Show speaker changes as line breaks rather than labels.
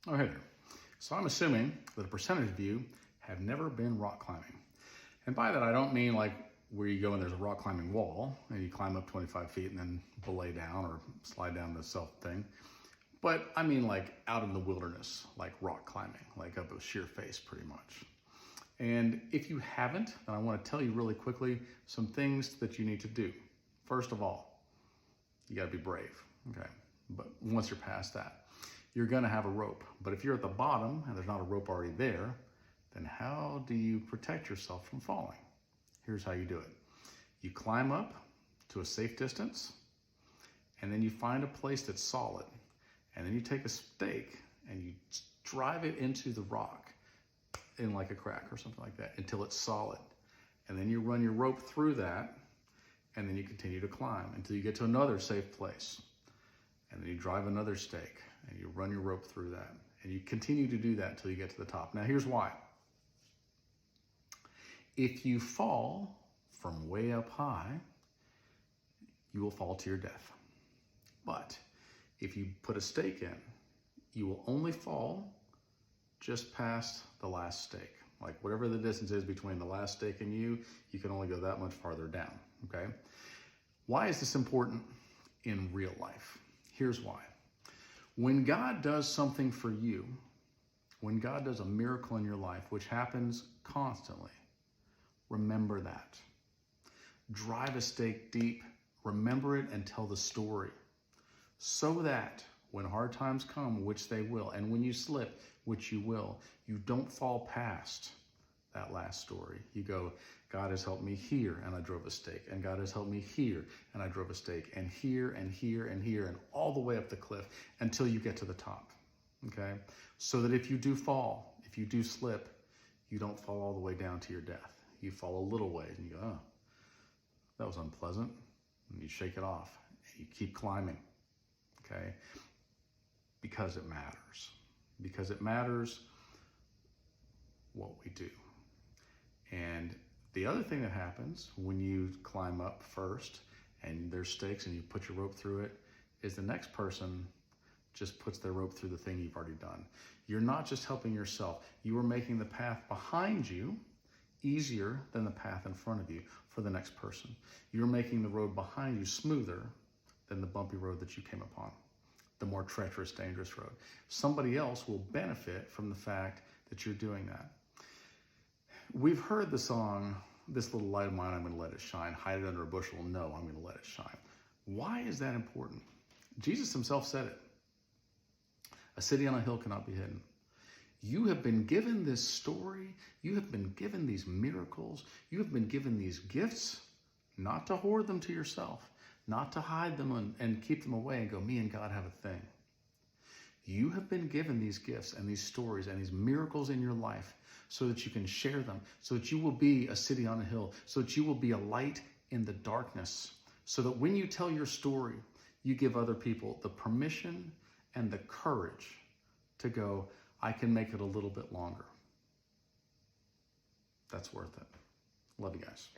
Oh, hey there. So I'm assuming that a percentage of you have never been rock climbing. And by that, I don't mean like where you go and there's a rock climbing wall and you climb up 25 feet and then belay down or slide down the self thing. But I mean like out in the wilderness, like rock climbing, like up a sheer face pretty much. And if you haven't, then I want to tell you really quickly some things that you need to do. First of all, you got to be brave, okay? But once you're past that, you're going to have a rope. But if you're at the bottom and there's not a rope already there, then how do you protect yourself from falling? Here's how you do it. You climb up to a safe distance, and then you find a place that's solid. And then you take a stake and you drive it into the rock in like a crack or something like that until it's solid. And then you run your rope through that, and then you continue to climb until you get to another safe place. And then you drive another stake and you run your rope through that. And you continue to do that until you get to the top. Now here's why. If you fall from way up high, you will fall to your death. But if you put a stake in, you will only fall just past the last stake. Like whatever the distance is between the last stake and you can only go that much farther down, okay? Why is this important in real life? Here's why. When God does something for you, when God does a miracle in your life, which happens constantly, remember that. Drive a stake deep, remember it, and tell the story. So that when hard times come, which they will, and when you slip, which you will, you don't fall past that last story. You go, God has helped me here, and I drove a stake, and God has helped me here, and I drove a stake, and here, and here, and here, and all the way up the cliff until you get to the top, okay? So that if you do fall, if you do slip, you don't fall all the way down to your death. You fall a little ways, and you go, oh, that was unpleasant, and you shake it off, and you keep climbing, okay? Because it matters. Because it matters what we do. And the other thing that happens when you climb up first and there's stakes and you put your rope through it is the next person just puts their rope through the thing you've already done. You're not just helping yourself. You are making the path behind you easier than the path in front of you for the next person. You're making the road behind you smoother than the bumpy road that you came upon, the more treacherous, dangerous road. Somebody else will benefit from the fact that you're doing that. We've heard the song, "This little light of mine, I'm going to let it shine. Hide it under a bushel. No, I'm going to let it shine." Why is that important? Jesus himself said it. A city on a hill cannot be hidden. You have been given this story. You have been given these miracles. You have been given these gifts, not to hoard them to yourself, not to hide them and keep them away and go, me and God have a thing. You have been given these gifts and these stories and these miracles in your life so that you can share them, so that you will be a city on a hill, so that you will be a light in the darkness, so that when you tell your story, you give other people the permission and the courage to go, I can make it a little bit longer. That's worth it. Love you guys.